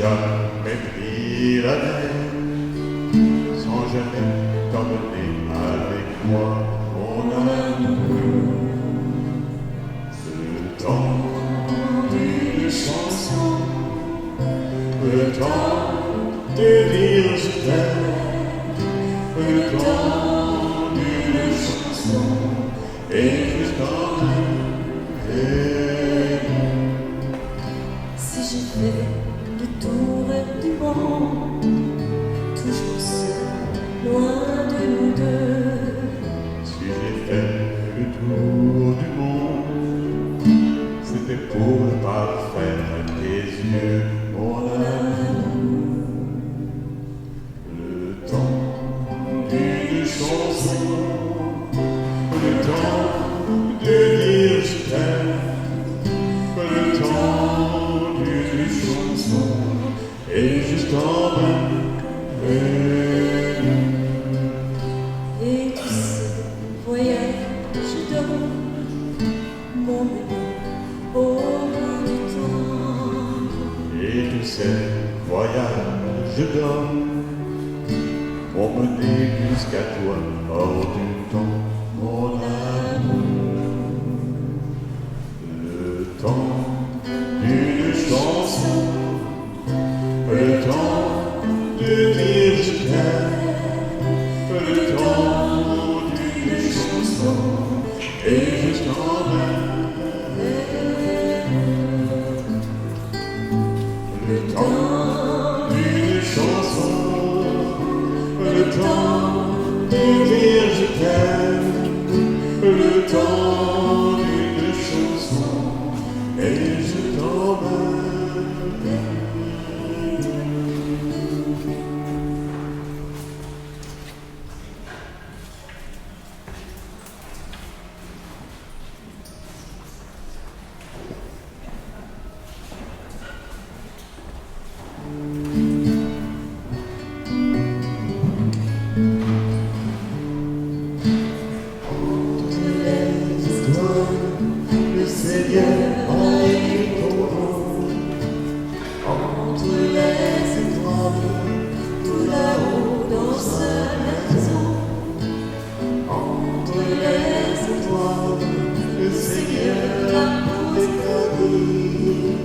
jamais pris la mer, sans jamais t'emmener avec moi, mon amour. Le temps d'une chanson, le temps de dire je t'aime, le temps d'une chanson, et juste quand même. Si j'ai fait le tour du monde, toujours seul, loin de nous deux. Si j'ai fait le tour du monde, c'était pour ne pas faire tes yeux, mon amour. Le temps d'une chanson, le temps de dire je t'aime, le temps d'une chanson, et juste en même. Et tu sais, voyage d'or, mon bébé, au bout du temps. Et tous ces voyages d'or ont mené jusqu'à toi hors du temps, mon amour. Le temps d'une chanson, le temps de dire je t'aime, le temps d'une chanson, et juste en le temps d'une chanson, le temps de dire je t'aime, le temps d'une chanson, et je t'emmène. Le Seigneur a écrit ton nom entre les étoiles, tout là-haut dans sa maison. Entre les étoiles, le Seigneur a posé ta vie.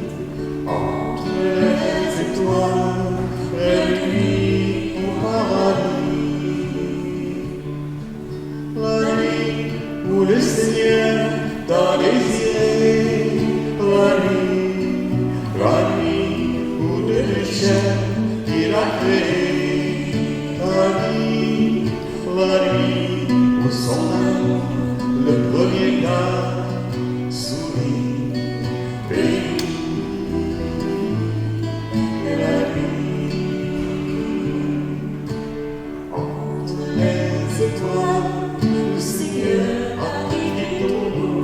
Entre les étoiles, et lui au paradis. La nuit où le Seigneur t'a désiré, la nuit où de chair il a créé ta vie, la nuit où son amour, le premier gars, sourit, et la nuit entre les étoiles, le Seigneur a écrit ton nom.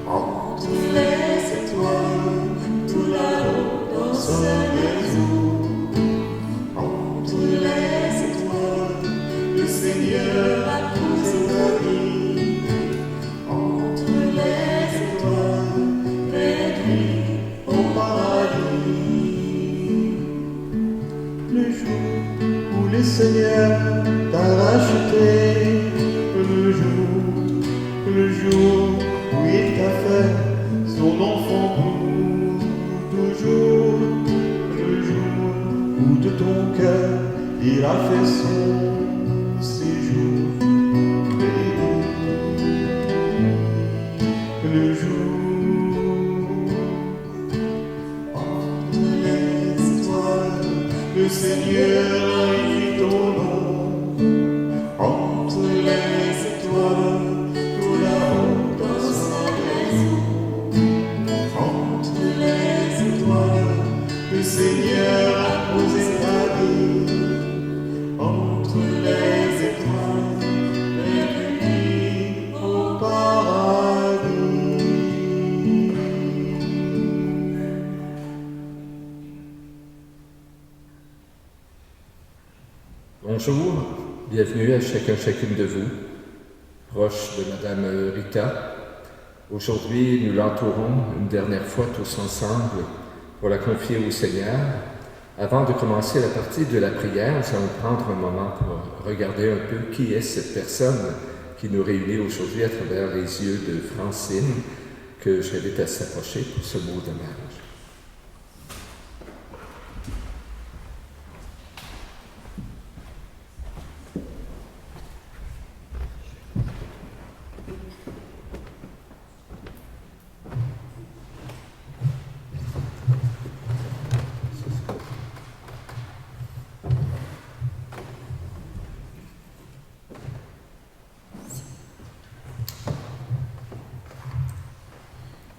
Entre les étoiles, tout là-haut dans sa maison. Entre les étoiles, le Seigneur a posé ta vie. Entre les étoiles, réduit au paradis. Le jour où le Seigneur t'a racheté, le jour où il t'a fait son enfant toujours, le jour où de ton cœur il a fait son séjour, le jour entre les étoiles, le Seigneur a écrit ton nom. Entre les étoiles, tout là-haut dans sa maison. Entre les étoiles, le Seigneur a posé ta vie. Entre les étoiles, et lui au paradis. Bonjour, bienvenue à chacune de vous, proche de Madame Rita. Aujourd'hui, nous l'entourons une dernière fois tous ensemble pour la confier au Seigneur. Avant de commencer la partie de la prière, nous allons prendre un moment pour regarder un peu qui est cette personne qui nous réunit aujourd'hui à travers les yeux de Francine, que j'invite à s'approcher pour ce mot d'hommage.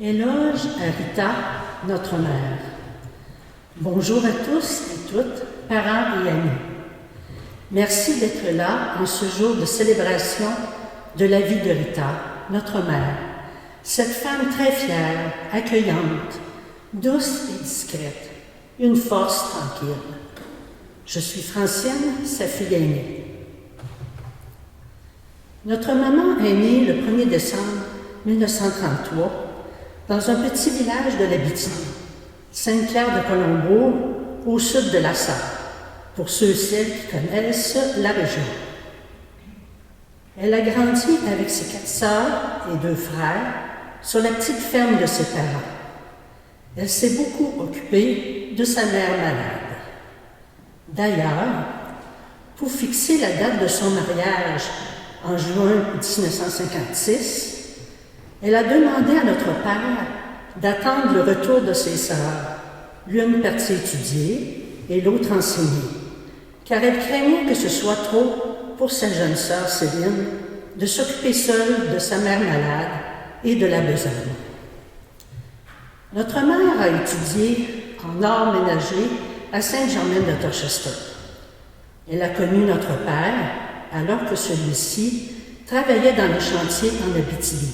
Éloge à Rita, notre mère. Bonjour à tous et toutes, parents et amis. Merci d'être là en ce jour de célébration de la vie de Rita, notre mère. Cette femme très fière, accueillante, douce et discrète, une force tranquille. Je suis Francine, sa fille aînée. Notre maman est née le 1er décembre 1933 dans un petit village de l'Abitibi, Sainte-Claire-de-Colombo, au sud de la Sarre, pour ceux et celles qui connaissent la région. Elle a grandi avec ses 4 sœurs et 2 frères sur la petite ferme de ses parents. Elle s'est beaucoup occupée de sa mère malade. D'ailleurs, pour fixer la date de son mariage en juin 1956, elle a demandé à notre père d'attendre le retour de ses sœurs, l'une partie étudier et l'autre enseigner, car elle craignait que ce soit trop pour sa jeune sœur Céline de s'occuper seule de sa mère malade et de la besogne. Notre mère a étudié en art ménager à Sainte-Germaine-de-Dorchester. Elle a connu notre père alors que celui-ci travaillait dans les chantiers en Abitibi.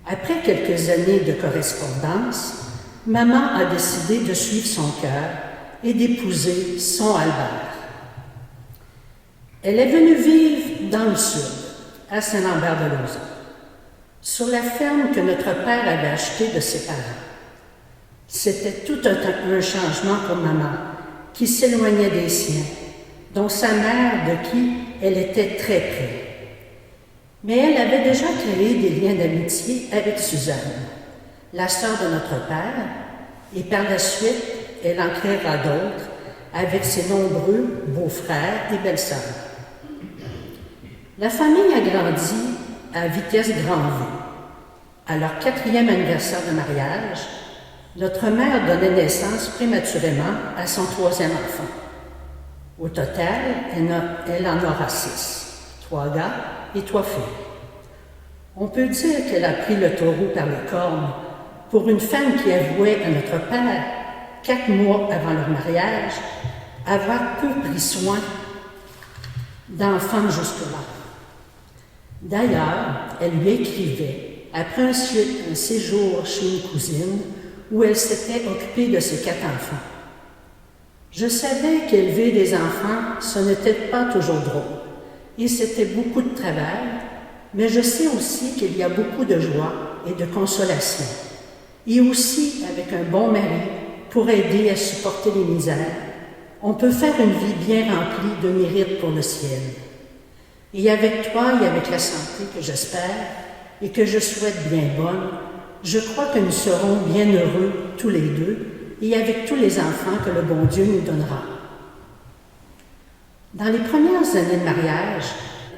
Après quelques années de correspondance, maman a décidé de suivre son cœur et d'épouser son Albert. Elle est venue vivre dans le sud, à Saint-Lambert-de-Lauzon, sur la ferme que notre père avait achetée de ses parents. C'était tout un changement pour maman, qui s'éloignait des siens, dont sa mère de qui elle était très près. Mais elle avait déjà créé des liens d'amitié avec Suzanne, la sœur de notre père, et par la suite, elle en créera d'autres avec ses nombreux beaux-frères et belles-sœurs. La famille a grandi à vitesse grand V. À leur 4e anniversaire de mariage, notre mère donnait naissance prématurément à son 3e enfant. Au total, elle en aura 6, 3 gars et 3 filles. On peut dire qu'elle a pris le taureau par les cornes pour une femme qui avouait à notre père, 4 mois avant leur mariage, avoir peu pris soin d'enfants jusque-là. D'ailleurs, elle lui écrivait, après un séjour chez une cousine, où elle s'était occupée de ses 4 enfants. Je savais qu'élever des enfants, ce n'était pas toujours drôle, et c'était beaucoup de travail, mais je sais aussi qu'il y a beaucoup de joie et de consolation, et aussi avec un bon mari pour aider à supporter les misères, on peut faire une vie bien remplie de mérite pour le ciel. Et avec toi et avec la santé que j'espère et que je souhaite bien bonne, je crois que nous serons bien heureux tous les deux et avec tous les enfants que le bon Dieu nous donnera. Dans les premières années de mariage,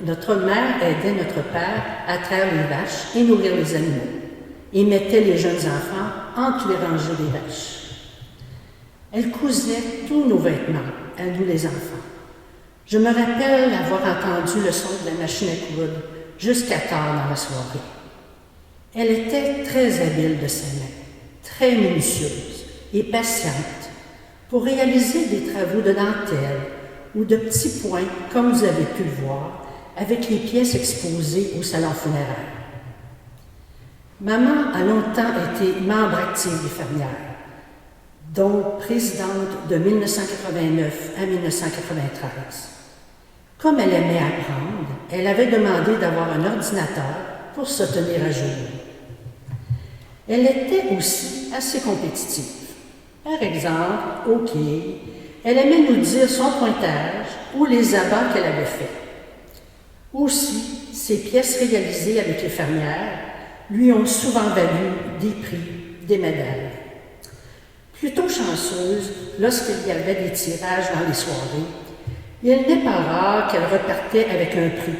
notre mère aidait notre père à traire les vaches et nourrir les animaux et mettait les jeunes enfants entre les rangées des vaches. Elle cousait tous nos vêtements, à nous les enfants. Je me rappelle avoir entendu le son de la machine à coudre jusqu'à tard dans la soirée. Elle était très habile de ses mains, très minutieuse et patiente pour réaliser des travaux de dentelle ou de petits points, comme vous avez pu le voir, avec les pièces exposées au salon funéraire. Maman a longtemps été membre active des fermières, donc présidente de 1989 à 1993. Comme elle aimait apprendre, elle avait demandé d'avoir un ordinateur pour se tenir à jour. Elle était aussi assez compétitive. Par exemple, au quai, elle aimait nous dire son pointage ou les abats qu'elle avait faits. Aussi, ses pièces réalisées avec les fermières lui ont souvent valu des prix, des médailles. Plutôt chanceuse, lorsqu'il y avait des tirages dans les soirées, il n'est pas rare qu'elle repartait avec un prix.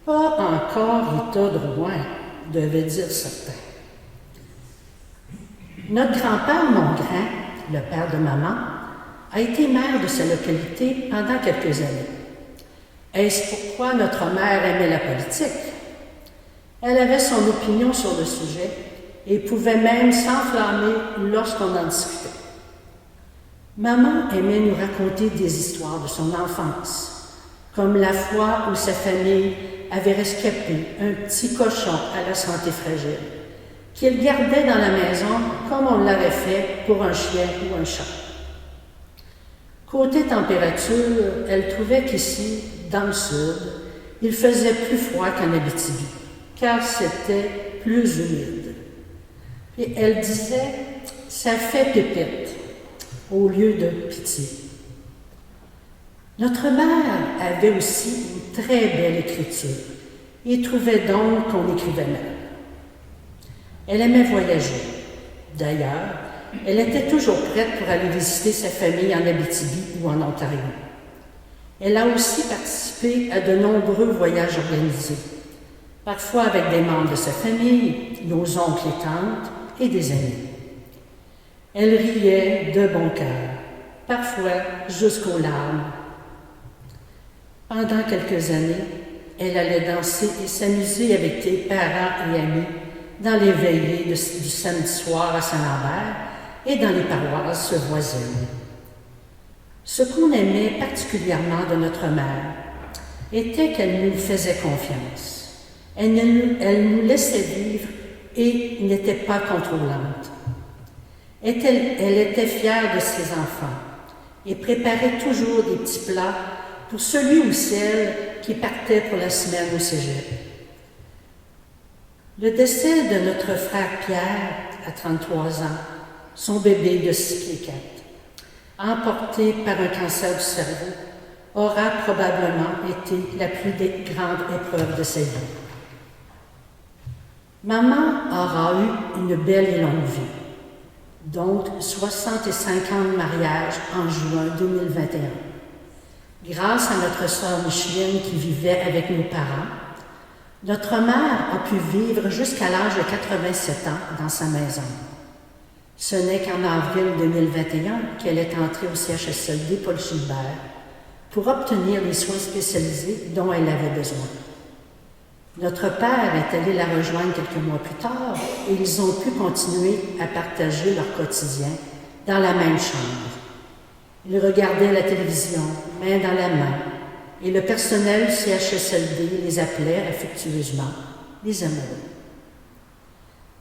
Pas encore Rita Drouin, devait dire certains. Notre grand-père Mongrain, le père de maman, a été maire de sa localité pendant quelques années. Est-ce pourquoi notre mère aimait la politique? Elle avait son opinion sur le sujet et pouvait même s'enflammer lorsqu'on en discutait. Maman aimait nous raconter des histoires de son enfance, comme la fois où sa famille avait rescapé un petit cochon à la santé fragile, qu'il gardait dans la maison comme on l'avait fait pour un chien ou un chat. Côté température, elle trouvait qu'ici, dans le sud, il faisait plus froid qu'en Abitibi, car c'était plus humide. Et elle disait « ça fait pépite » au lieu de pitié. Notre mère avait aussi une très belle écriture et trouvait donc qu'on écrivait mal. Elle aimait voyager. D'ailleurs, elle était toujours prête pour aller visiter sa famille en Abitibi ou en Ontario. Elle a aussi participé à de nombreux voyages organisés, parfois avec des membres de sa famille, nos oncles et tantes et des amis. Elle riait de bon cœur, parfois jusqu'aux larmes. Pendant quelques années, elle allait danser et s'amuser avec des parents et amis dans les veillées du samedi soir à Saint-Lambert et dans les paroisses voisines. Ce qu'on aimait particulièrement de notre mère était qu'elle nous faisait confiance. Elle nous laissait vivre et n'était pas contrôlante. Elle était fière de ses enfants et préparait toujours des petits plats pour celui ou celle qui partait pour la semaine au cégep. Le décès de notre frère Pierre, à 33 ans, son bébé de 6 pieds 4, emporté par un cancer du cerveau, aura probablement été la plus grande épreuve de sa vie. Maman aura eu une belle et longue vie, donc 65 ans de mariage en juin 2021. Grâce à notre sœur Micheline qui vivait avec nos parents, notre mère a pu vivre jusqu'à l'âge de 87 ans dans sa maison. Ce n'est qu'en avril 2021 qu'elle est entrée au CHSLD Paul Gilbert pour obtenir les soins spécialisés dont elle avait besoin. Notre père est allé la rejoindre quelques mois plus tard et ils ont pu continuer à partager leur quotidien dans la même chambre. Ils regardaient la télévision, main dans la main, et le personnel du CHSLD les appelait affectueusement les amoureux.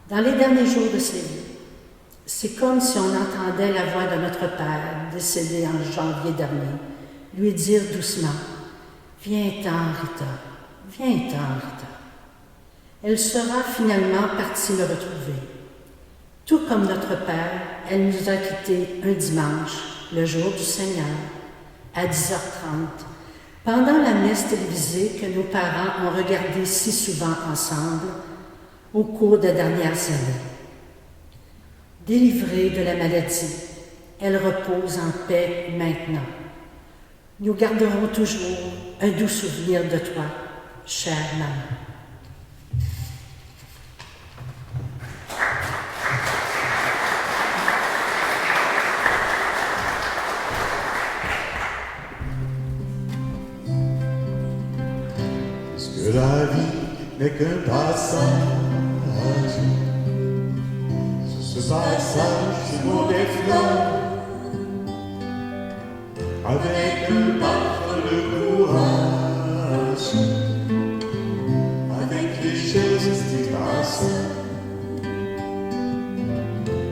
Dans les derniers jours de sa vie, c'est comme si on entendait la voix de notre père, décédé en janvier dernier, lui dire doucement « Viens-t'en, Rita, viens-t'en, Rita ». Elle sera finalement partie le retrouver. Tout comme notre père, elle nous a quittés un dimanche, le jour du Seigneur, à 10h30, pendant la messe télévisée que nos parents ont regardée si souvent ensemble au cours des dernières années. Délivrée de la maladie, elle repose en paix maintenant. Nous garderons toujours un doux souvenir de toi, chère maman. Que la vie n'est qu'un passage. Sur ce passage, c'est mon des fleurs, avec un parfum de courage, avec les choses qui passent,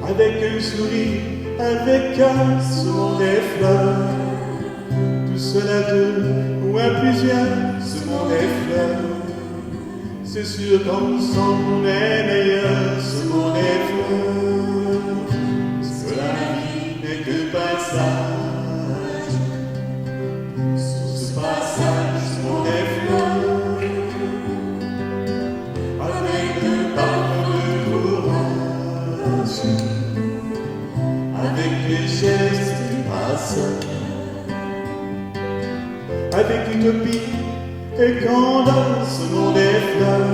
avec un sourire, avec un sourire des fleurs. Tout cela deux ou à plusieurs, ce monde est fleurs. C'est sûr qu'ensemble on est meilleur, ce monde est fleurs. Parce que la vie passage, sur ce passage, mon effort, avec le parfum de courage, avec les gestes du passeur, avec utopie et candeur, ce monde est fleur,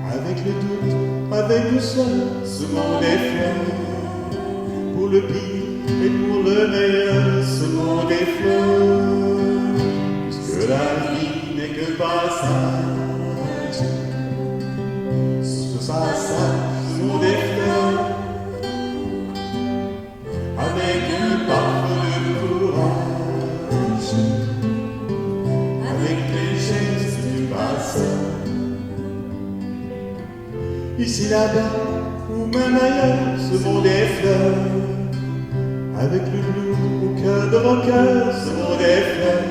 avec le doute, avec douceur, ce monde est fleur, pour le pire et pour le meilleur, ce monde est fleur, puisque la vie n'est que passage, sur ce passage, ce monde est fleur, avec un parfum de courage, avec les gestes du passeur. Ici, là-bas, ou même ailleurs, ce monde est fleur, avec le blues au cœur de rocker, ce monde est fleur,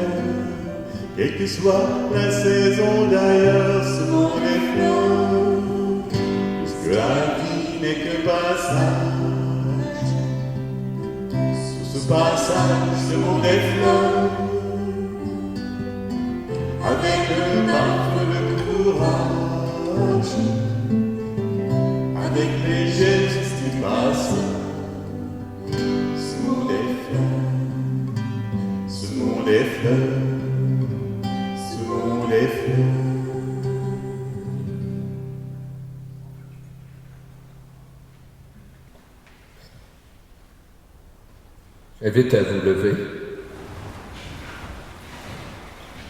quelle que soit la saison d'ailleurs, ce monde est fleur, puisque la vie n'est que passage, sur ce passage, ce monde est fleur, avec un parfum de courage, avec les gestes du passé, ce monde est fleur, ce monde est fleur, ce monde est fleur. J'invite à vous lever.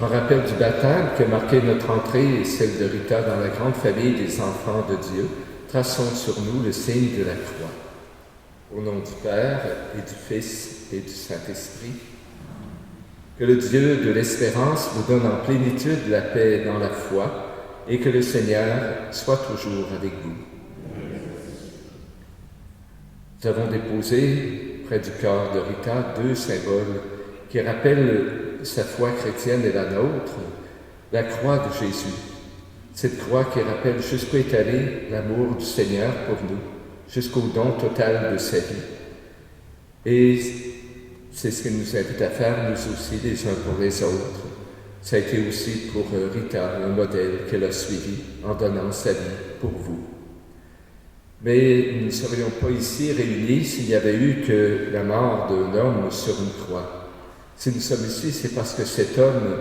En rappel du baptême qui a marqué notre entrée et celle de Rita dans la grande famille des enfants de Dieu, traçons sur nous le signe de la croix. Au nom du Père et du Fils et du Saint-Esprit, que le Dieu de l'espérance vous donne en plénitude la paix dans la foi et que le Seigneur soit toujours avec vous. Nous avons déposé près du cœur de Rita 2 symboles qui rappellent sa foi chrétienne et la nôtre, la croix de Jésus. Cette croix qui rappelle jusqu'où est allé l'amour du Seigneur pour nous, jusqu'au don total de sa vie. Et c'est ce qu'il nous invite à faire, nous aussi, les uns pour les autres. Ça a été aussi pour Rita, un modèle qu'elle a suivi en donnant sa vie pour vous. Mais nous ne serions pas ici réunis s'il n'y avait eu que la mort d'un homme sur une croix. Si nous sommes ici, c'est parce que cet homme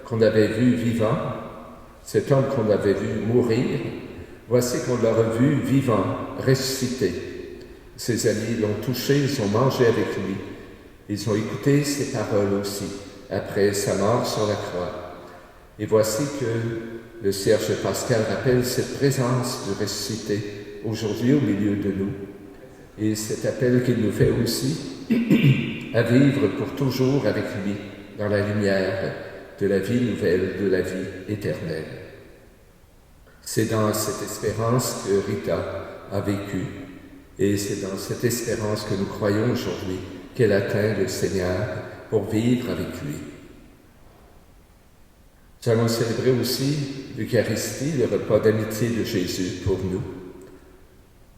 qu'on avait vu vivant, cet homme qu'on avait vu mourir, voici qu'on l'a revu vivant, ressuscité. Ses amis l'ont touché, ils ont mangé avec lui. Ils ont écouté ses paroles aussi, après sa mort sur la croix. Et voici que le cierge pascal rappelle cette présence du ressuscité aujourd'hui au milieu de nous. Et cet appel qu'il nous fait aussi à vivre pour toujours avec lui dans la lumière de la vie nouvelle, de la vie éternelle. C'est dans cette espérance que Rita a vécu et c'est dans cette espérance que nous croyons aujourd'hui qu'elle atteint le Seigneur pour vivre avec lui. Nous allons célébrer aussi l'Eucharistie, le repas d'amitié de Jésus pour nous.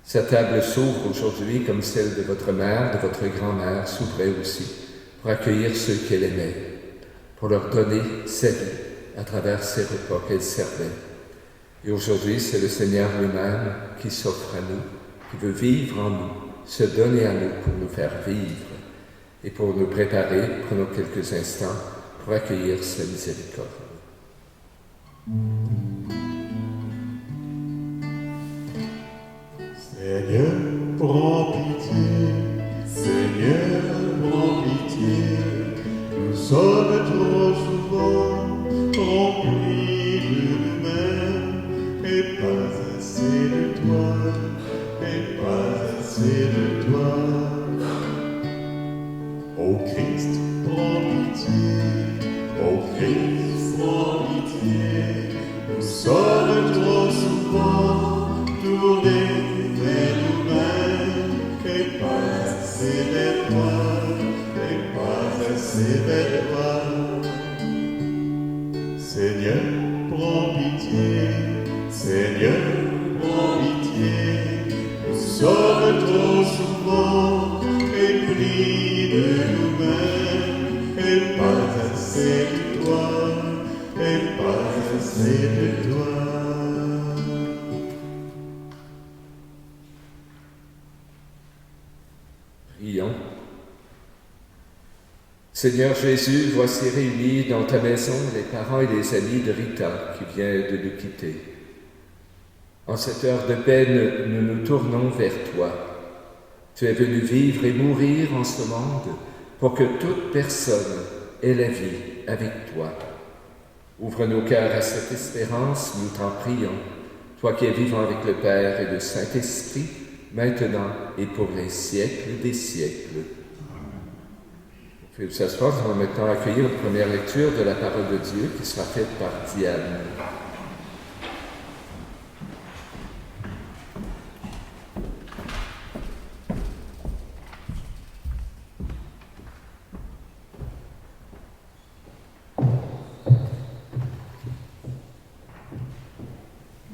Sa table s'ouvre aujourd'hui comme celle de votre mère, de votre grand-mère s'ouvrait aussi pour accueillir ceux qu'elle aimait, pour leur donner sa vie à travers ces repas qu'elle servait. Et aujourd'hui, c'est le Seigneur lui-même qui s'offre à nous, qui veut vivre en nous, se donner à nous pour nous faire vivre. Et pour nous préparer, prenons quelques instants pour accueillir sa miséricorde. Seigneur, prends pitié, Seigneur, prends pitié, nous sommes trop souvent remplis de nous-mêmes, et pas assez de toi, et pas assez de toi. Ô Christ, prends pitié, ô Christ, prends pitié, nous sommes trop souvent tournés vers nous-mêmes, et pas assez vers toi, et pas assez vers toi. Seigneur, prends pitié, Seigneur, prends pitié, nous sommes trop souvent épris de près de toi. Prions. Seigneur Jésus, voici réunis dans ta maison les parents et les amis de Rita qui vient de nous quitter. En cette heure de peine, nous nous tournons vers toi. Tu es venu vivre et mourir en ce monde pour que toute personne ait la vie avec toi. Ouvre nos cœurs à cette espérance, nous t'en prions, toi qui es vivant avec le Père et le Saint-Esprit, maintenant et pour les siècles des siècles. Vous pouvez vous asseoir, nous allons maintenant accueillir une première lecture de la parole de Dieu qui sera faite par Diane.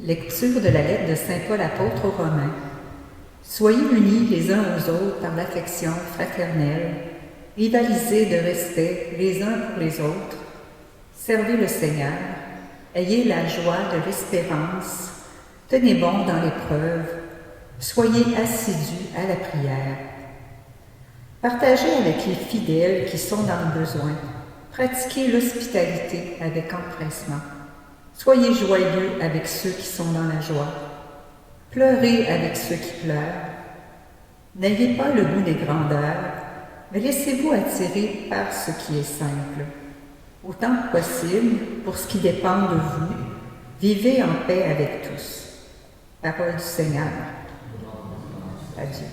Lecture de la lettre de Saint Paul apôtre aux Romains. Soyez unis les uns aux autres par l'affection fraternelle, rivalisez de respect les uns pour les autres, servez le Seigneur, ayez la joie de l'espérance, tenez bon dans l'épreuve, soyez assidus à la prière. Partagez avec les fidèles qui sont dans le besoin, pratiquez l'hospitalité avec empressement. Soyez joyeux avec ceux qui sont dans la joie. Pleurez avec ceux qui pleurent. N'ayez pas le goût des grandeurs, mais laissez-vous attirer par ce qui est simple. Autant que possible, pour ce qui dépend de vous, vivez en paix avec tous. Parole du Seigneur. Adieu.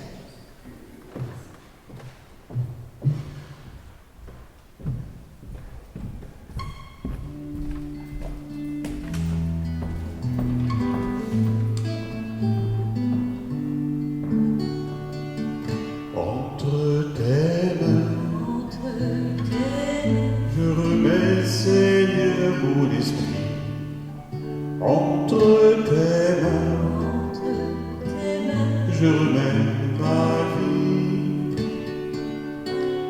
Je remets ma vie.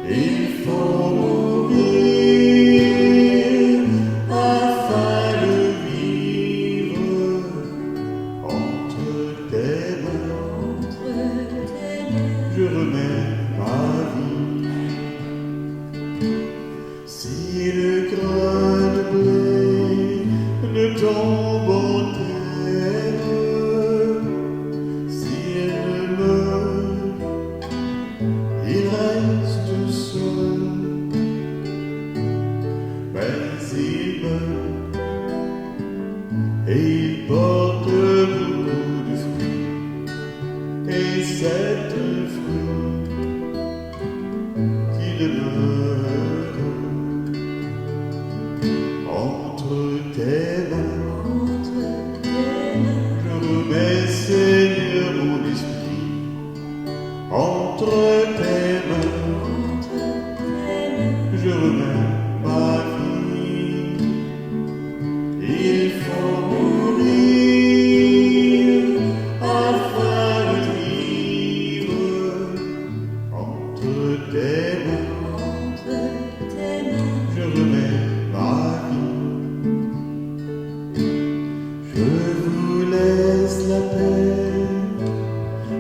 Il faut mourir afin de vivre entre tes mains. Je remets ma vie. Si le grain de blé ne tombe en terre, il reste seul, mais il meurt et il porte beaucoup de fruits. Et cette fruit qui demeure entre tes mains, je remets, Seigneur, mon esprit entre tes mains, je remets ma vie. Il faut mourir afin de vivre entre tes mains, je remets ma vie. Je vous laisse la paix,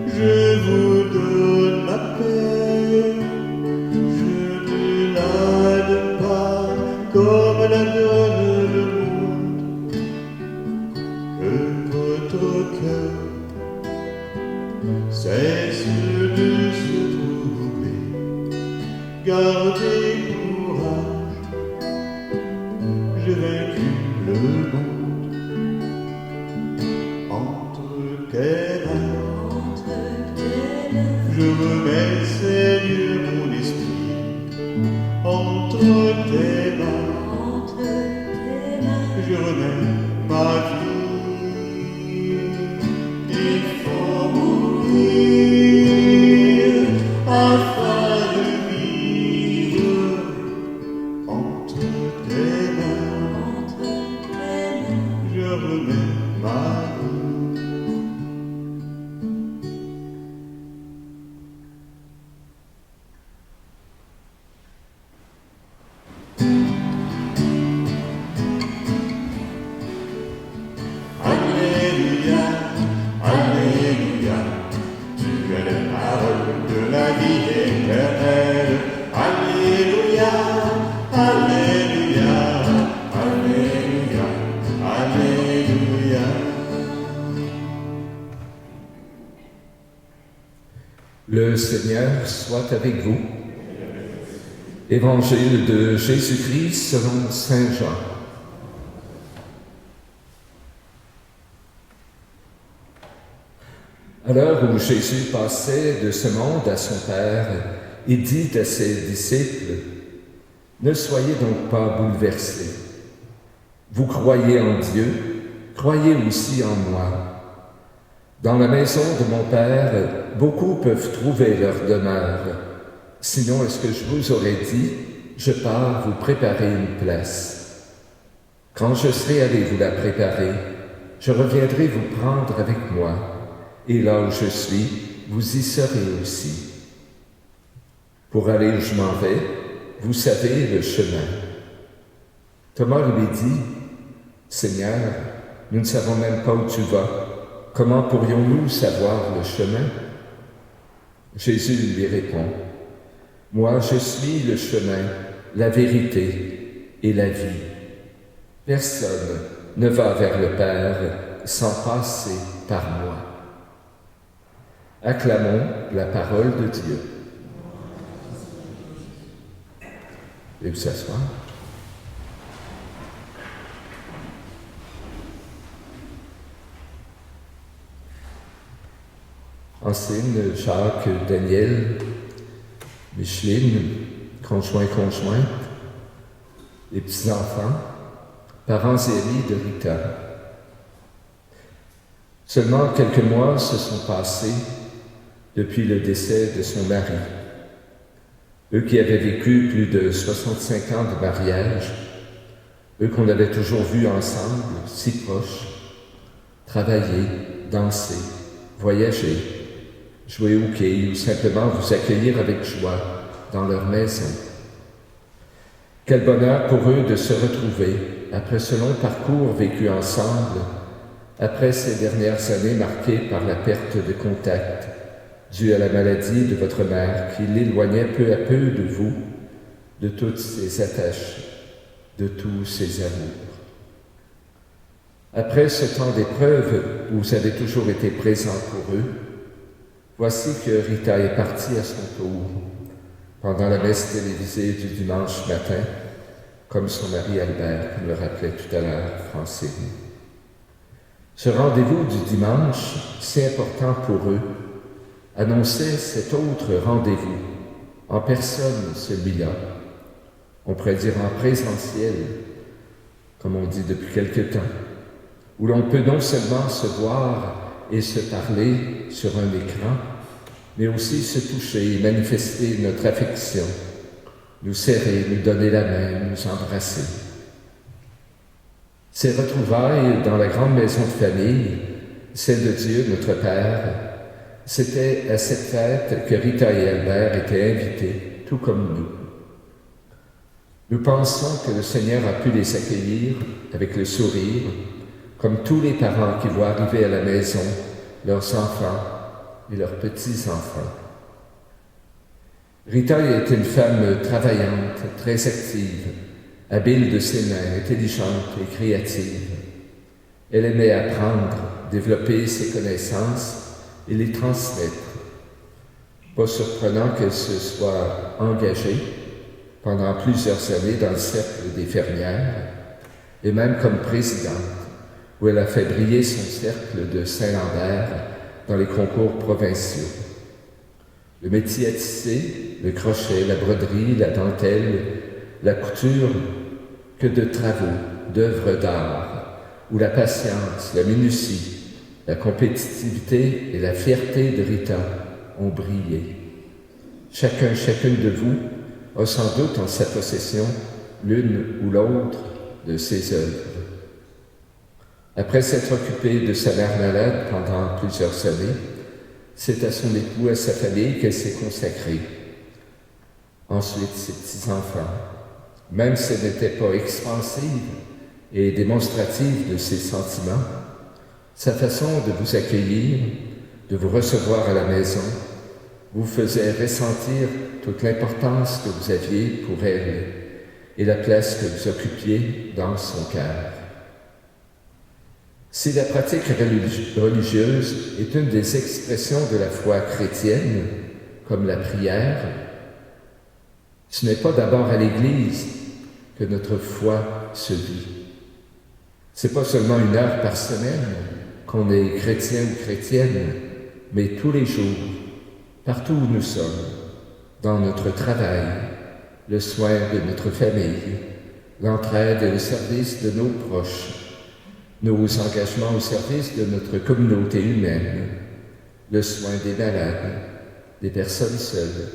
je vous donne ma paix, je ne la donne pas comme la donne le monde. Que votre cœur cesse de se troubler, gardez courage, j'ai vaincu le monde. Entre tes mains, je remets, Seigneur, mon esprit entre tes mains, je remets ma vie. Il faut mourir afin de vivre entre tes mains, je remets ma vie. Le Seigneur soit avec vous. Évangile de Jésus-Christ selon Saint Jean. À l'heure où Jésus passait de ce monde à son Père, il dit à ses disciples, « Ne soyez donc pas bouleversés. Vous croyez en Dieu, croyez aussi en moi. Dans la maison de mon Père, beaucoup peuvent trouver leur demeure. Sinon, est-ce que je vous aurais dit, je pars vous préparer une place. Quand je serai allé vous la préparer, je reviendrai vous prendre avec moi, et là où je suis, vous y serez aussi. Pour aller où je m'en vais, vous savez le chemin. » Thomas lui dit, « Seigneur, nous ne savons même pas où tu vas. Comment pourrions-nous savoir le chemin? » Jésus lui répond, « Moi, je suis le chemin, la vérité et la vie. Personne ne va vers le Père sans passer par moi. » Acclamons la parole de Dieu. Et vous asseoir. Enseigne Jacques, Daniel, Micheline, conjoint-conjointe, les petits-enfants, parents et amis de Rita. Seulement quelques mois se sont passés depuis le décès de son mari. Eux qui avaient vécu plus de 65 ans de mariage, eux qu'on avait toujours vus ensemble, si proches, travailler, danser, voyager, jouer au quai ou simplement vous accueillir avec joie dans leur maison. Quel bonheur pour eux de se retrouver après ce long parcours vécu ensemble, après ces dernières années marquées par la perte de contact due à la maladie de votre mère qui l'éloignait peu à peu de vous, de toutes ses attaches, de tous ses amours. Après ce temps d'épreuve où vous avez toujours été présent pour eux, voici que Rita est partie à son tour pendant la messe télévisée du dimanche matin, comme son mari Albert le rappelait tout à l'heure, Francine. Ce rendez-vous du dimanche, si important pour eux, annonçait cet autre rendez-vous, en personne celui-là, on pourrait dire en présentiel, comme on dit depuis quelque temps, où l'on peut non seulement se voir et se parler sur un écran, mais aussi se toucher et manifester notre affection, nous serrer, nous donner la main, nous embrasser. Ces retrouvailles dans la grande maison de famille, celle de Dieu, notre Père, c'était à cette fête que Rita et Albert étaient invités, tout comme nous. Nous pensons que le Seigneur a pu les accueillir avec le sourire, comme tous les parents qui voient arriver à la maison leurs enfants et leurs petits-enfants. Rita était une femme travaillante, très active, habile de ses mains, intelligente et créative. Elle aimait apprendre, développer ses connaissances et les transmettre. Pas surprenant qu'elle se soit engagée pendant plusieurs années dans le cercle des fermières et même comme présidente, où elle a fait briller son cercle de Saint-Lambert dans les concours provinciaux. Le métier à tisser, le crochet, la broderie, la dentelle, la couture, que de travaux, d'œuvres d'art, où la patience, la minutie, la compétitivité et la fierté de Rita ont brillé. Chacune de vous a sans doute en sa possession l'une ou l'autre de ses œuvres. Après s'être occupée de sa mère malade pendant plusieurs années, c'est à son époux, à sa famille qu'elle s'est consacrée. Ensuite, ses petits-enfants. Même si elle n'était pas expansive et démonstrative de ses sentiments, sa façon de vous accueillir, de vous recevoir à la maison, vous faisait ressentir toute l'importance que vous aviez pour elle et la place que vous occupiez dans son cœur. Si la pratique religieuse est une des expressions de la foi chrétienne, comme la prière, ce n'est pas d'abord à l'Église que notre foi se vit. C'est pas seulement 1 heure par semaine qu'on est chrétien ou chrétienne, mais tous les jours, partout où nous sommes, dans notre travail, le soin de notre famille, l'entraide et le service de nos proches, nos engagements au service de notre communauté humaine, le soin des malades, des personnes seules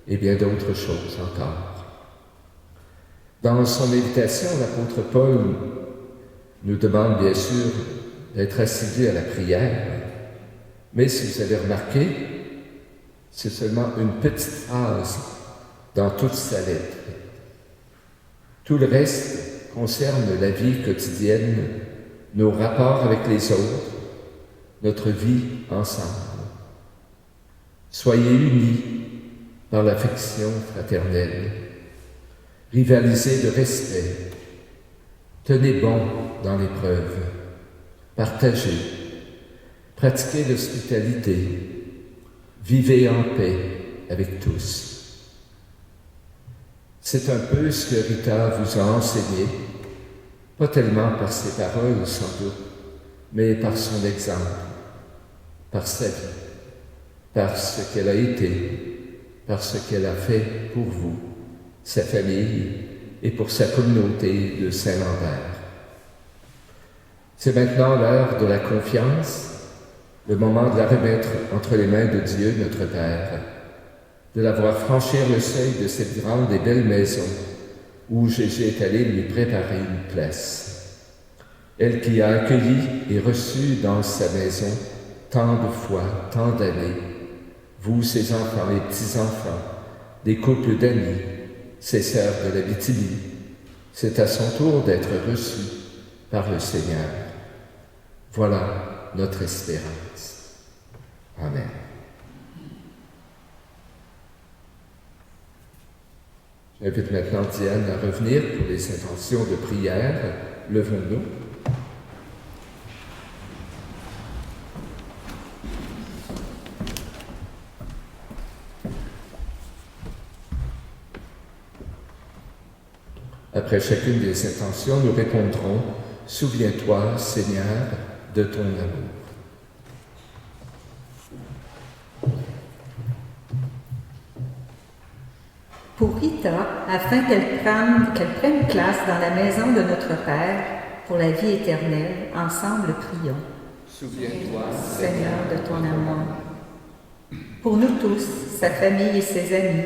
et bien d'autres choses encore. Dans son invitation, l'apôtre Paul nous demande bien sûr d'être assidus à la prière, mais si vous avez remarqué, c'est seulement une petite phrase dans toute sa lettre. Tout le reste concerne la vie quotidienne, nos rapports avec les autres, notre vie ensemble. Soyez unis par l'affection fraternelle, rivalisez de respect, tenez bon dans l'épreuve, partagez, pratiquez l'hospitalité, vivez en paix avec tous. C'est un peu ce que Rita vous a enseigné, pas tellement par ses paroles sans doute, mais par son exemple, par sa vie, par ce qu'elle a été, par ce qu'elle a fait pour vous, sa famille et pour sa communauté de Saint-Lambert. C'est maintenant l'heure de la confiance, le moment de la remettre entre les mains de Dieu, notre Père, de la voir franchir le seuil de cette grande et belle maison où Jésus est allé lui préparer une place. Elle qui a accueilli et reçu dans sa maison tant de fois, tant d'années, vous, ses enfants et petits-enfants, des couples d'amis, ses sœurs de la Bitinie, c'est à son tour d'être reçu par le Seigneur. Voilà notre espérance. Amen. J'invite maintenant Diane à revenir pour les intentions de prière. Levons-nous. Après chacune des intentions, nous répondrons « Souviens-toi, Seigneur, de ton amour ». Pour Rita, afin qu'elle prenne place dans la maison de notre Père pour la vie éternelle, ensemble prions. Souviens-toi, Seigneur, de ton amour. Pour nous tous, sa famille et ses amis,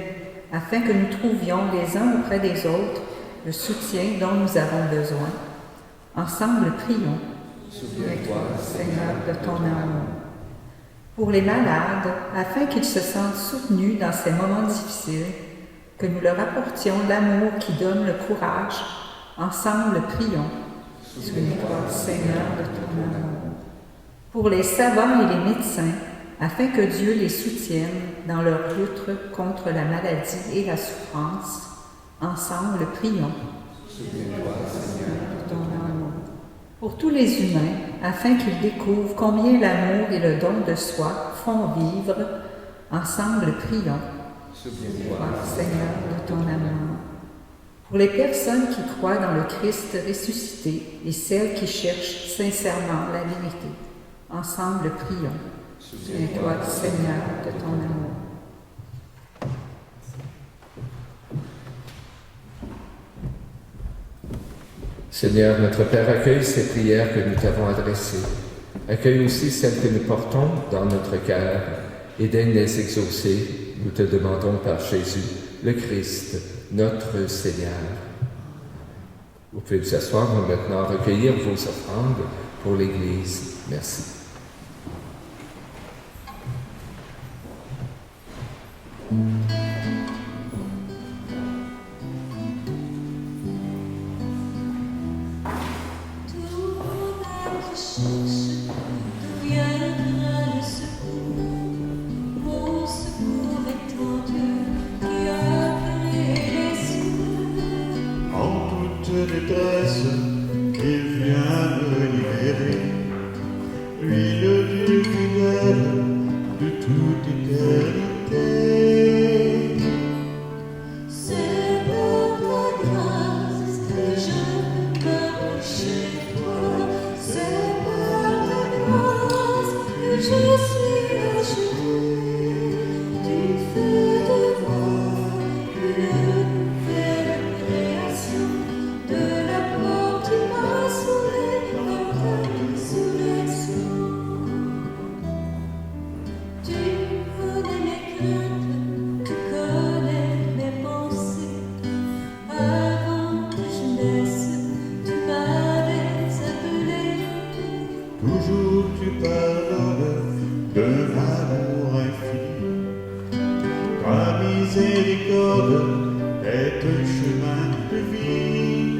afin que nous trouvions les uns auprès des autres le soutien dont nous avons besoin, ensemble prions. Souviens-toi, Seigneur, de ton amour. Pour les malades, afin qu'ils se sentent soutenus dans ces moments difficiles, que nous leur apportions l'amour qui donne le courage, ensemble prions. Souviens-toi, Seigneur, de ton amour. Pour les savants et les médecins, afin que Dieu les soutienne dans leur lutte contre la maladie et la souffrance, ensemble prions. Souviens-toi, Seigneur, de ton amour. Pour tous les humains, afin qu'ils découvrent combien l'amour et le don de soi font vivre, ensemble prions. Souviens-toi, Seigneur, de ton amour. Pour les personnes qui croient dans le Christ ressuscité et celles qui cherchent sincèrement la vérité, ensemble prions. Souviens-toi, Seigneur, de ton amour. Seigneur, notre Père, accueille ces prières que nous t'avons adressées. Accueille aussi celles que nous portons dans notre cœur et daigne les exaucer. Nous te demandons par Jésus, le Christ, notre Seigneur. Vous pouvez vous asseoir, on va maintenant recueillir vos offrandes pour l'Église. Merci. Détresse, il vient me libérer, lui le Dieu fidèle de toute éternité. miséricorde est un chemin de vie.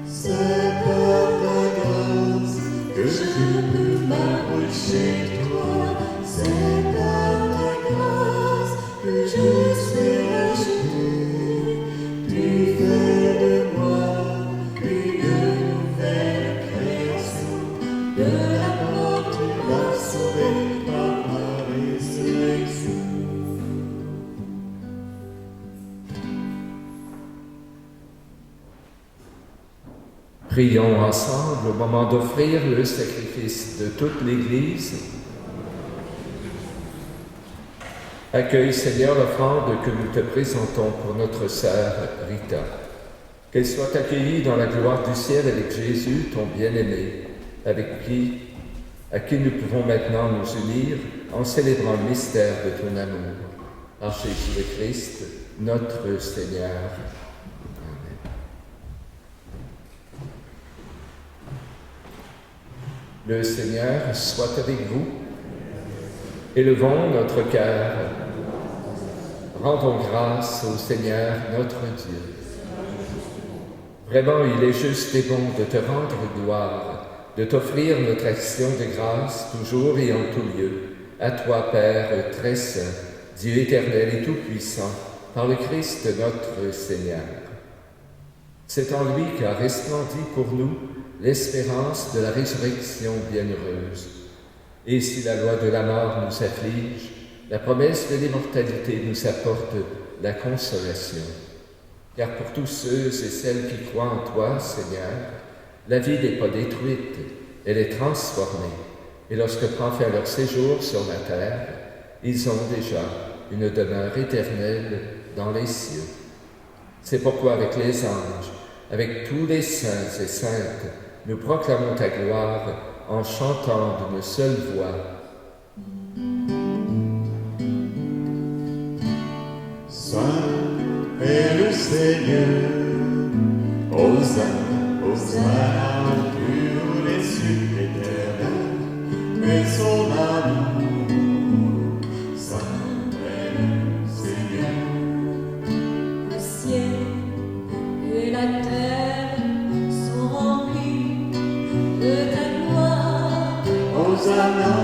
C'est par ta grâce que je peux m'approcher de toi. C'est par ta grâce que je suis racheté. Tu fais de moi une nouvelle création. De la mort tu m'as sauvé par ma résurrection. Prions ensemble au moment d'offrir le sacrifice de toute l'Église. Accueille, Seigneur, l'offrande que nous te présentons pour notre sœur Rita. Qu'elle soit accueillie dans la gloire du ciel avec Jésus, ton bien-aimé, à qui nous pouvons maintenant nous unir en célébrant le mystère de ton amour. Par Jésus le Christ, notre Seigneur. Amen. Le Seigneur soit avec vous. Élevons notre cœur. Rendons grâce au Seigneur notre Dieu. Vraiment, il est juste et bon de te rendre gloire, de t'offrir notre action de grâce toujours et en tout lieu. À toi, Père très saint, Dieu éternel et tout-puissant, par le Christ notre Seigneur. C'est en lui qu'a resplendi pour nous l'espérance de la résurrection bienheureuse. Et si la loi de la mort nous afflige, la promesse de l'immortalité nous apporte la consolation. Car pour tous ceux et celles qui croient en toi, Seigneur, la vie n'est pas détruite, elle est transformée. Et lorsque prend fin leur séjour sur la terre, ils ont déjà une demeure éternelle dans les cieux. C'est pourquoi avec les anges, avec tous les saints et saintes, nous proclamons ta gloire en chantant d'une seule voix. Saint est le Seigneur, Hosanna, Hosanna au plus haut des cieux éternels, mais son amour, Saint est le Seigneur. Le ciel et la terre sont remplis de ta gloire. Hosanna,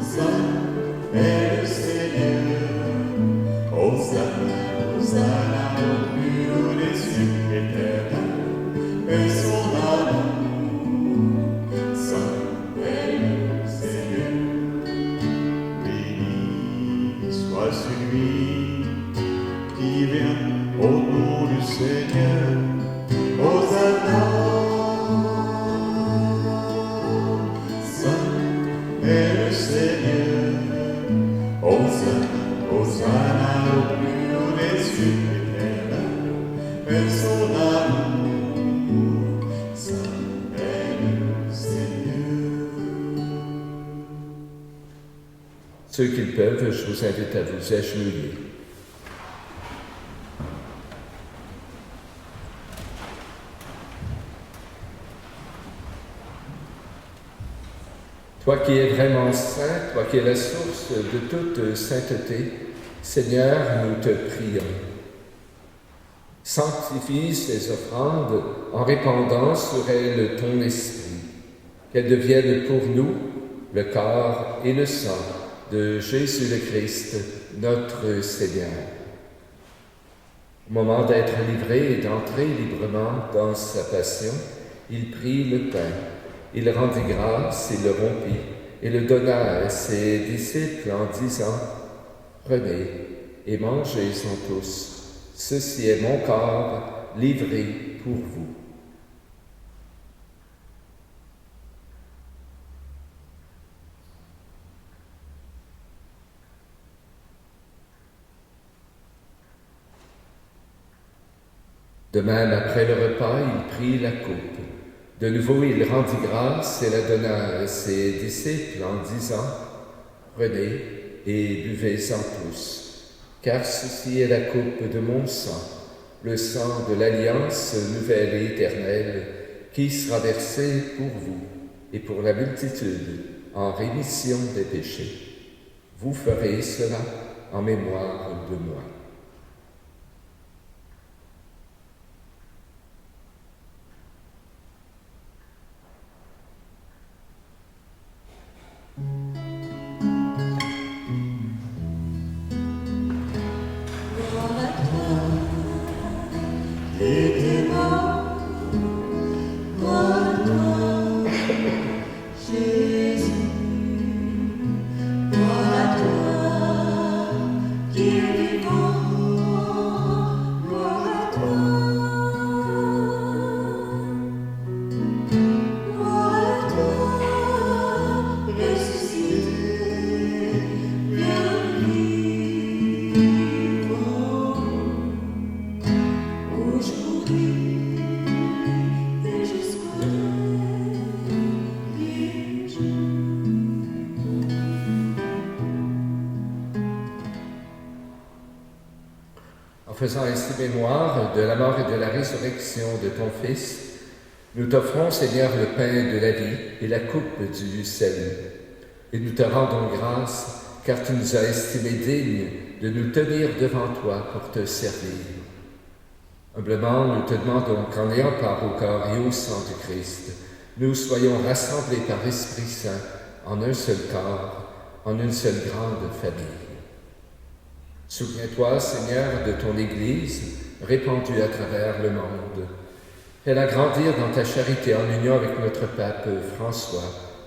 Saint est le Seigneur, Hosanna, Hosanna au plus haut des cieux éternels, et son amour, Saint est le Seigneur. Béni soit celui qui vient au nom du Seigneur, Hosanna. Et le Seigneur, Hosanna, Hosanna au plus haut des cieux éternels, et son amour, Saint est le Seigneur. Ceux qui le peuvent, je vous invite à vous agenouiller. Toi qui es vraiment saint, toi qui es la source de toute sainteté, Seigneur, nous te prions. Sanctifie ces offrandes en répandant sur elles ton esprit, qu'elles deviennent pour nous le corps et le sang de Jésus le Christ, notre Seigneur. Au moment d'être livré et d'entrer librement dans sa passion, il prit le pain. Il rendit grâce, il le rompit et le donna à ses disciples en disant « Prenez et mangez-en tous, ceci est mon corps livré pour vous. » De même, après le repas, il prit la coupe. De nouveau, il rendit grâce et la donna à ses disciples en disant « Prenez et buvez-en tous, car ceci est la coupe de mon sang, le sang de l'alliance nouvelle et éternelle, qui sera versé pour vous et pour la multitude en rémission des péchés. Vous ferez cela en mémoire de moi. En faisant ainsi mémoire de la mort et de la résurrection de ton Fils, nous t'offrons, Seigneur, le pain de la vie et la coupe du salut. Et nous te rendons grâce, car tu nous as estimés dignes de nous tenir devant toi pour te servir. Humblement, nous te demandons qu'en ayant part au corps et au sang du Christ, nous soyons rassemblés par l'Esprit Saint en un seul corps, en une seule grande famille. Souviens-toi, Seigneur, de ton Église répandue à travers le monde. Fais-la grandir dans ta charité en union avec notre pape François,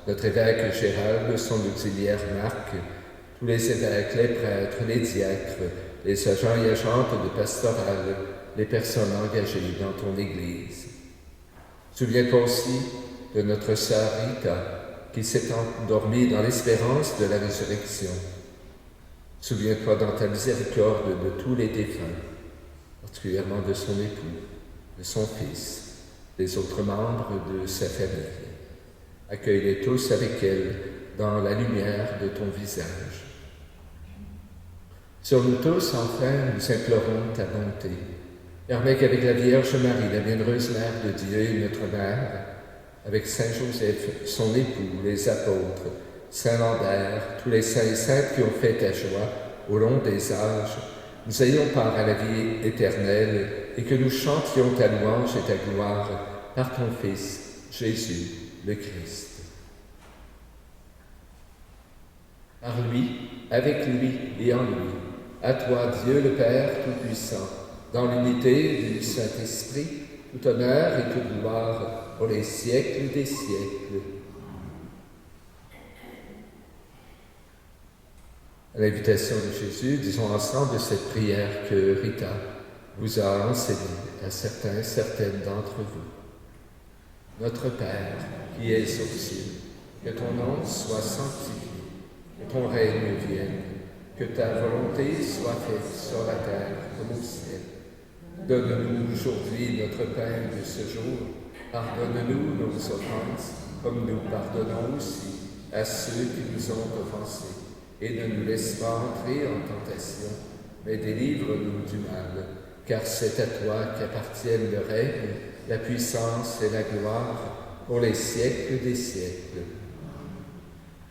notre évêque Gérald, son auxiliaire Marc, tous les évêques, les prêtres, les diacres, les agents et agentes de pastoral, les personnes engagées dans ton Église. Souviens-toi aussi de notre sœur Rita, qui s'est endormie dans l'espérance de la résurrection. Souviens-toi dans ta miséricorde de tous les défunts, particulièrement de son époux, de son fils, des autres membres de sa famille. Accueille-les tous avec elle dans la lumière de ton visage. Sur nous tous, enfin, nous implorons ta bonté. Permets qu'avec la Vierge Marie, la bienheureuse Mère de Dieu et notre Mère, avec Saint Joseph, son époux, les apôtres, Saint Lambert, tous les saints et saintes qui ont fait ta joie au long des âges, nous ayons part à la vie éternelle et que nous chantions ta louange et ta gloire par ton Fils, Jésus, le Christ. Par lui, avec lui et en lui, à toi, Dieu le Père Tout-Puissant, dans l'unité du Saint-Esprit, tout honneur et toute gloire pour les siècles des siècles. À l'invitation de Jésus, disons ensemble cette prière que Rita vous a enseignée à certains et certaines d'entre vous. Notre Père, qui es aux cieux, que ton nom soit sanctifié, que ton règne vienne, que ta volonté soit faite sur la terre comme au ciel. Donne-nous aujourd'hui notre pain de ce jour. Pardonne-nous nos offenses, comme nous pardonnons aussi à ceux qui nous ont offensés. Et ne nous laisse pas entrer en tentation, mais délivre-nous du mal, car c'est à toi qu'appartiennent le règne, la puissance et la gloire pour les siècles des siècles.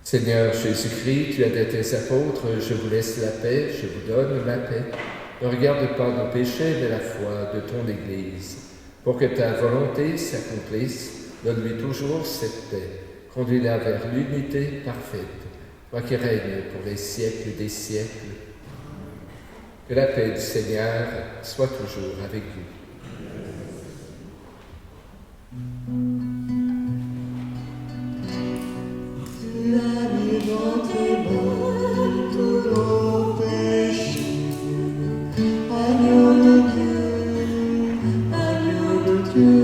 Seigneur Jésus-Christ, tu as dit à tes apôtres, je vous laisse la paix, je vous donne la paix. Ne regarde pas nos péchés, mais la foi de ton Église. Pour que ta volonté s'accomplisse, donne-lui toujours cette paix. Conduis-la vers l'unité parfaite, toi qui règnes pour les siècles des siècles. Que la paix du Seigneur soit toujours avec vous. Tu as mis dans tes mains tous nos péchés. Agneau de Dieu,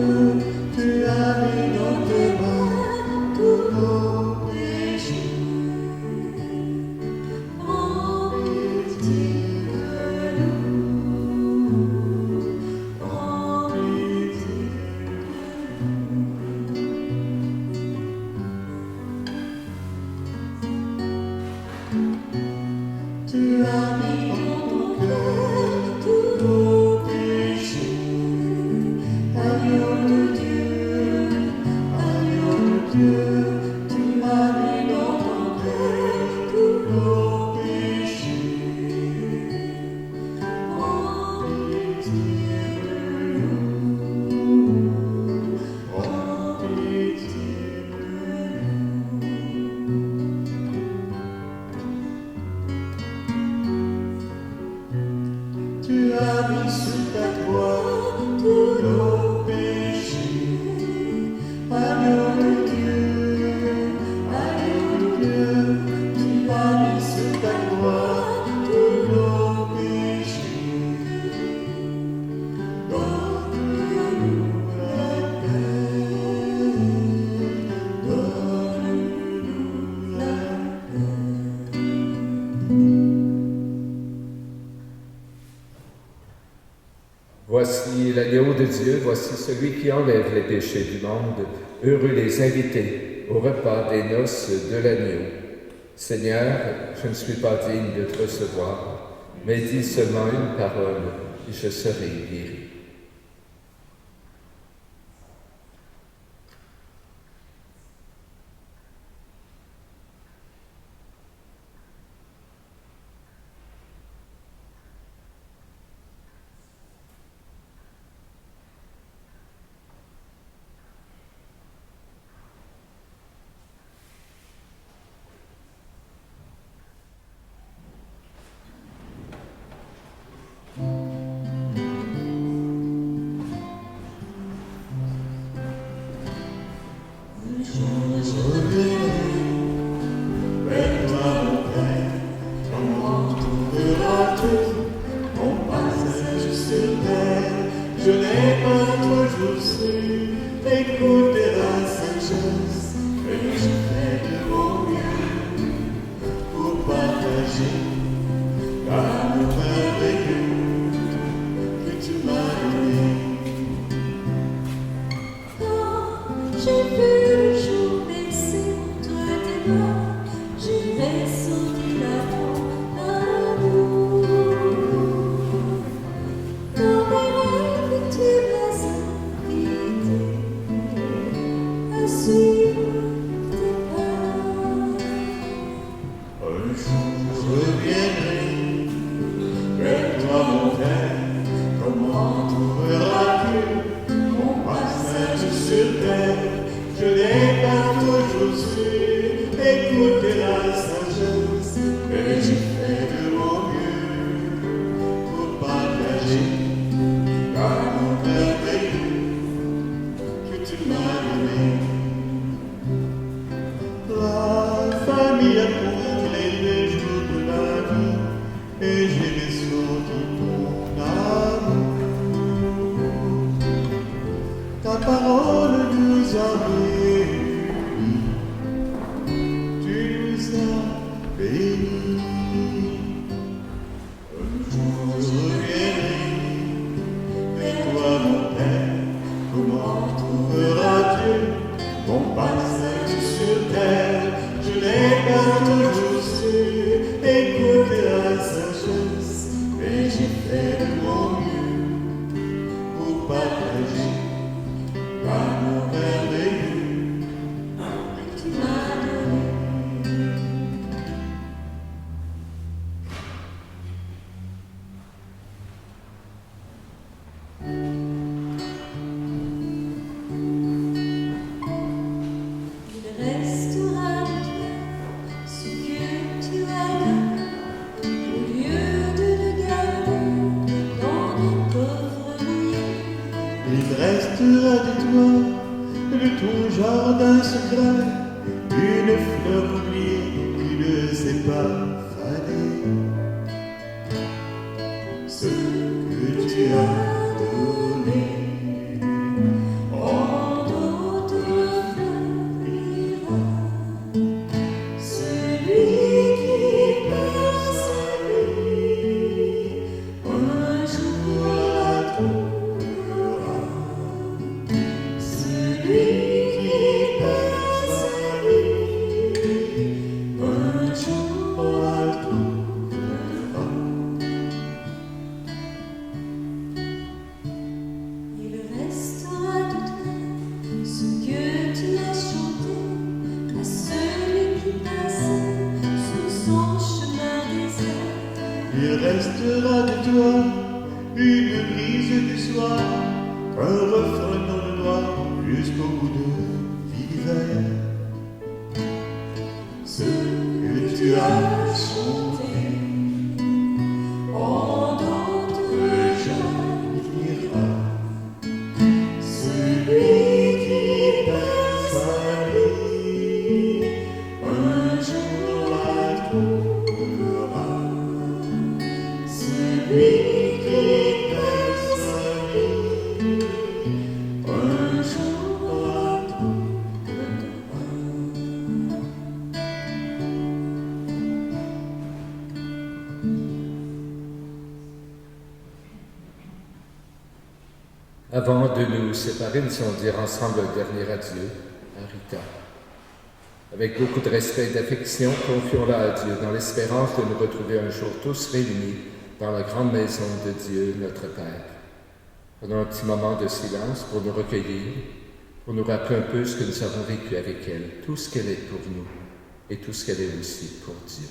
tu as mis dans tes mains tous nos péchés. En pitié de nous, en pitié de nous. Tu as mis dans ton cœur tous nos péchés. Agneau de Dieu, tu as mis dans ton cœur tous nos péchés. l'agneau de Dieu, voici celui qui enlève les péchés du monde. Heureux les invités au repas des noces de l'agneau. Seigneur, je ne suis pas digne de te recevoir, mais dis seulement une parole, et je serai guéri. Avant de nous séparer, nous allons dire ensemble un dernier adieu à Rita. Avec beaucoup de respect et d'affection, confions-la à Dieu dans l'espérance de nous retrouver un jour tous réunis dans la grande maison de Dieu, notre Père. Prenons un petit moment de silence pour nous recueillir, pour nous rappeler un peu ce que nous avons vécu avec elle, tout ce qu'elle est pour nous et tout ce qu'elle est aussi pour Dieu.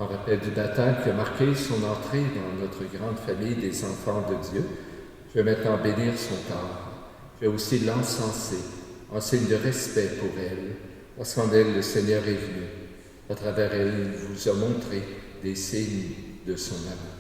En rappel du baptême qui a marqué son entrée dans notre grande famille des enfants de Dieu, je vais maintenant bénir son corps. Je vais aussi l'encenser, en signe de respect pour elle, parce qu'en elle, le Seigneur est venu. À travers elle, il vous a montré des signes de son amour.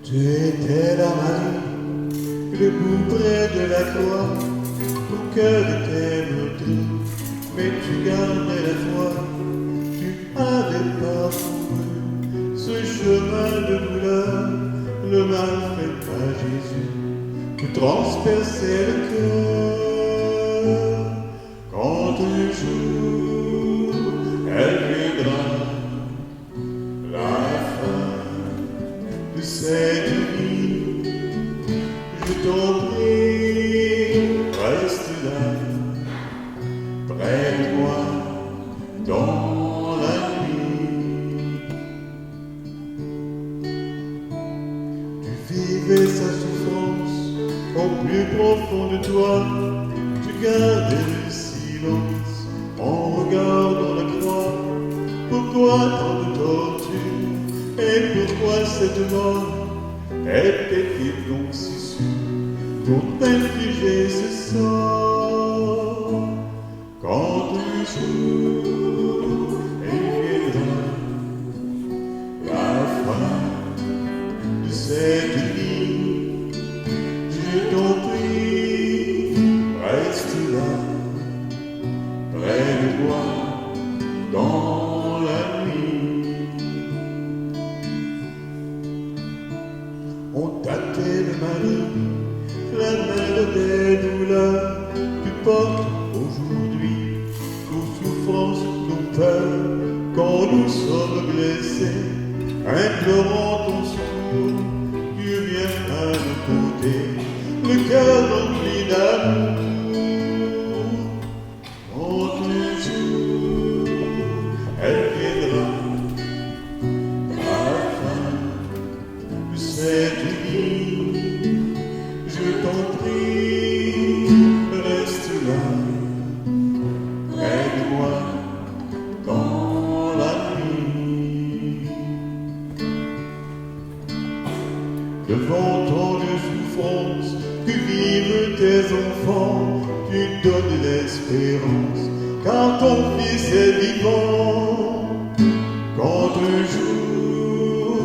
Tu étais la Marie, debout près de la croix, ton cœur était meurtri, mais tu gardais la foi, tu avais parcouru ce chemin de douleur, le mal fait à Jésus, tu transperçais le cœur. Quand un jour elle viendra, la fin de cette vie, je t'en prie, reste là, près de moi, dans la nuit. Tu vivais sa souffrance au plus profond de toi, tu gardais le silence en regardant la croix. Pourquoi tant de torture et pourquoi cette mort? Était-il donc si sûr pour t'infliger ce sort? Quand un jour elle viendra, la fin de cette vie, je t'en prie, reste là, près de moi, dans la nuit. On tâtait le mari, la mère des douleurs, tu portes aujourd'hui nos souffrances, nos peurs, quand nous sommes blessés, implorant ton secours, Dieu vient à nos côtés, le cœur rempli d'amour. Quand un jour elle viendra, la fin de cette vie, je t'en prie, reste là, près de moi, dans la nuit. Devant tant de souffrances que vivent tes enfants, tu donnes l'espérance, car ton fils est vivant. Quand un jour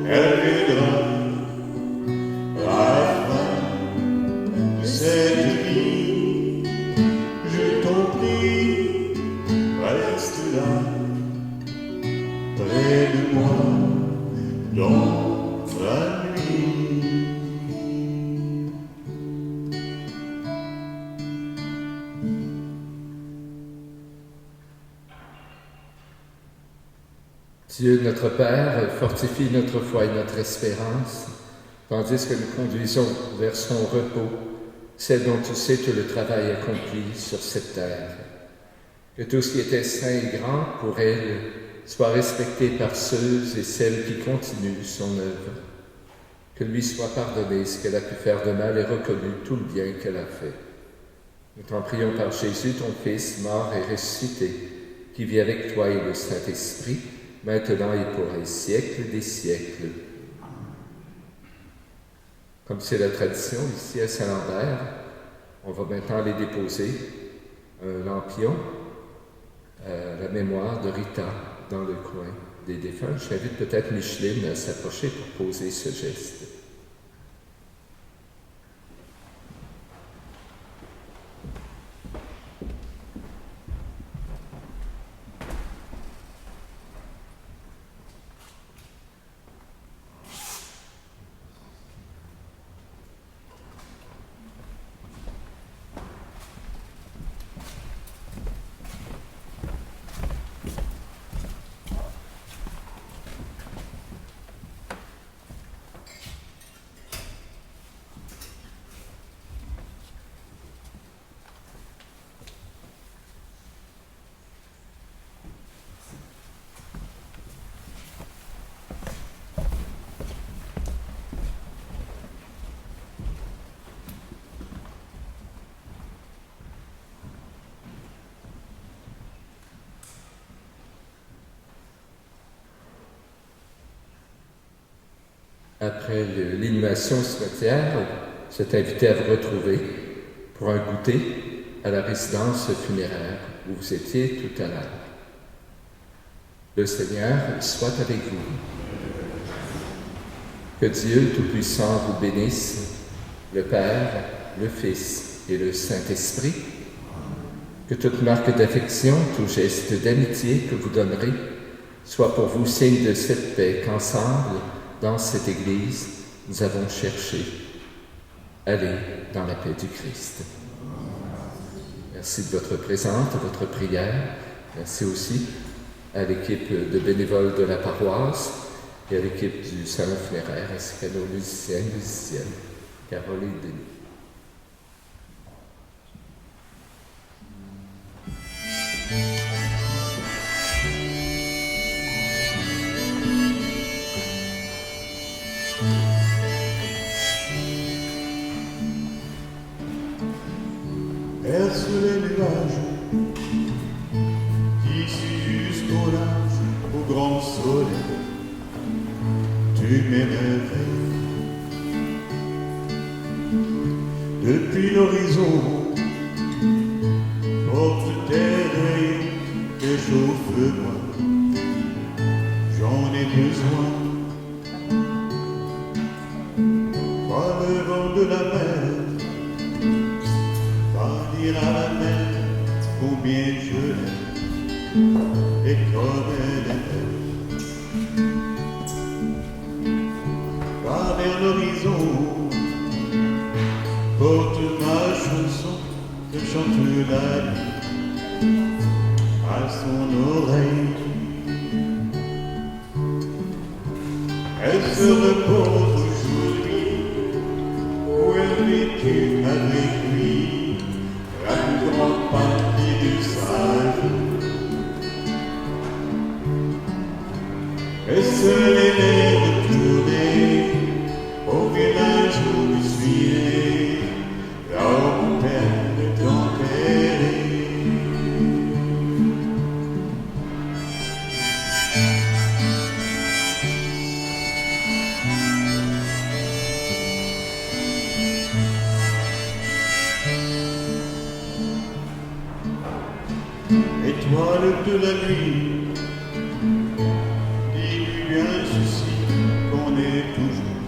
elle viendra, la fin de cette vie, je t'en prie, reste là, près de moi, dans la nuit. Dieu notre Père fortifie notre foi et notre espérance, tandis que nous conduisons vers son repos, celle dont tu sais tout le travail accompli sur cette terre. Que tout ce qui était saint et grand pour elle soit respecté par ceux et celles qui continuent son œuvre. Que lui soit pardonné ce qu'elle a pu faire de mal et reconnu tout le bien qu'elle a fait. Nous t'en prions par Jésus, ton Fils, mort et ressuscité, qui vit avec toi et le Saint-Esprit, maintenant et pour les siècles des siècles. Comme c'est la tradition ici à Saint-Lambert, on va maintenant aller déposer un lampion à la mémoire de Rita dans le coin des défunts. J'invite peut-être Micheline à s'approcher pour poser ce geste. Après l'inhumation au cimetière, je t'invitais à vous retrouver pour un goûter à la résidence funéraire où vous étiez tout à l'heure. Le Seigneur soit avec vous. Que Dieu Tout-Puissant vous bénisse, le Père, le Fils et le Saint-Esprit. Que toute marque d'affection, tout geste d'amitié que vous donnerez soit pour vous signe de cette paix qu'ensemble, dans cette Église, nous avons cherché. Allez dans la paix du Christ. Merci de votre présence, de votre prière. Merci aussi à l'équipe de bénévoles de la paroisse et à l'équipe du salon funéraire, ainsi qu'à nos musiciens et musiciennes, Carole et Denis. Perce les nuages d'ici jusqu'au large, au grand soleil, tu m'émerveilles. Depuis l'horizon, porte tes rayons, réchauffe-moi, j'en ai besoin. Toi le vent de la mer, dire à la mer combien je l'aime et comme elle est belle. Va vers l'horizon, porte ma chanson que chante la nuit à son oreille. Elle se repose aujourd'hui où elle vécut avec lui. La plus grande partie du sage. Et seul est retourné au village où je suis né, là où mon père est enterré. Étoile de la nuit, dis-lui bien ceci, qu'on est toujours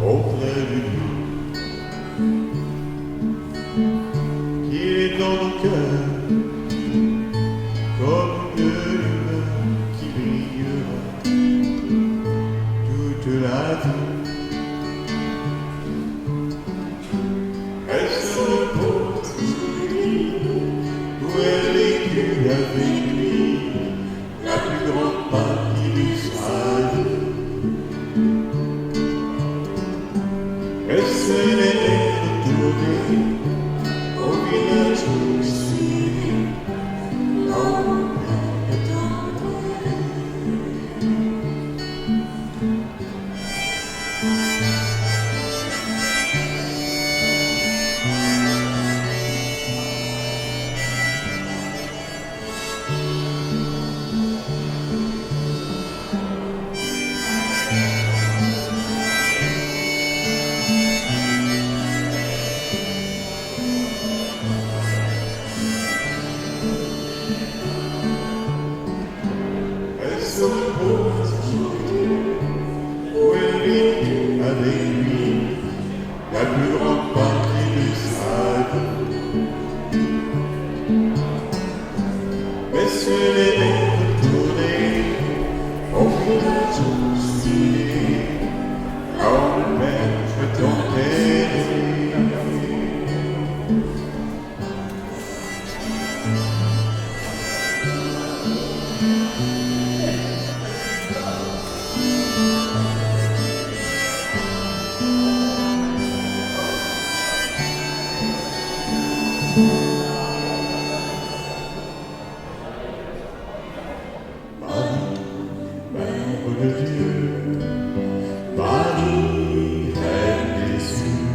auprès de lui, qu'il est dans nos cœurs comme une lumière qui brillera toute la vie. Elle se repose où elle vécut avec lui, la plus grande partie du sage. Elle s'est retournée au village où je suis, là où mon père est enterré. Elle se repose aujourd'hui où elle vécut avec lui, la plus grande partie du sage. Mais seul est retourné au village où je suis né, là où mon père est enterré. Marie, Mère de Dieu, Marie, Reine des cieux,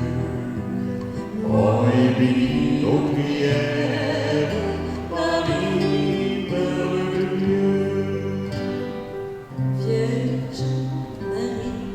oh et bénis nos prières, Marie, Mère de Dieu. Vierge Marie,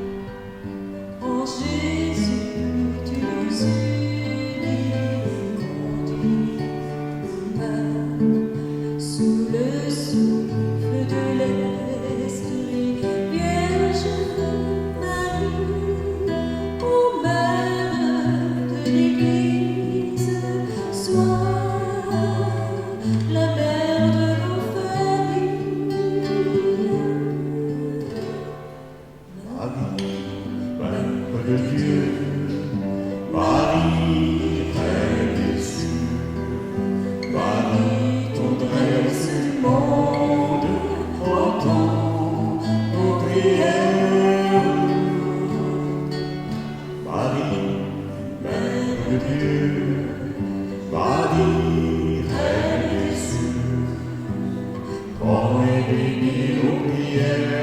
unis nos prières.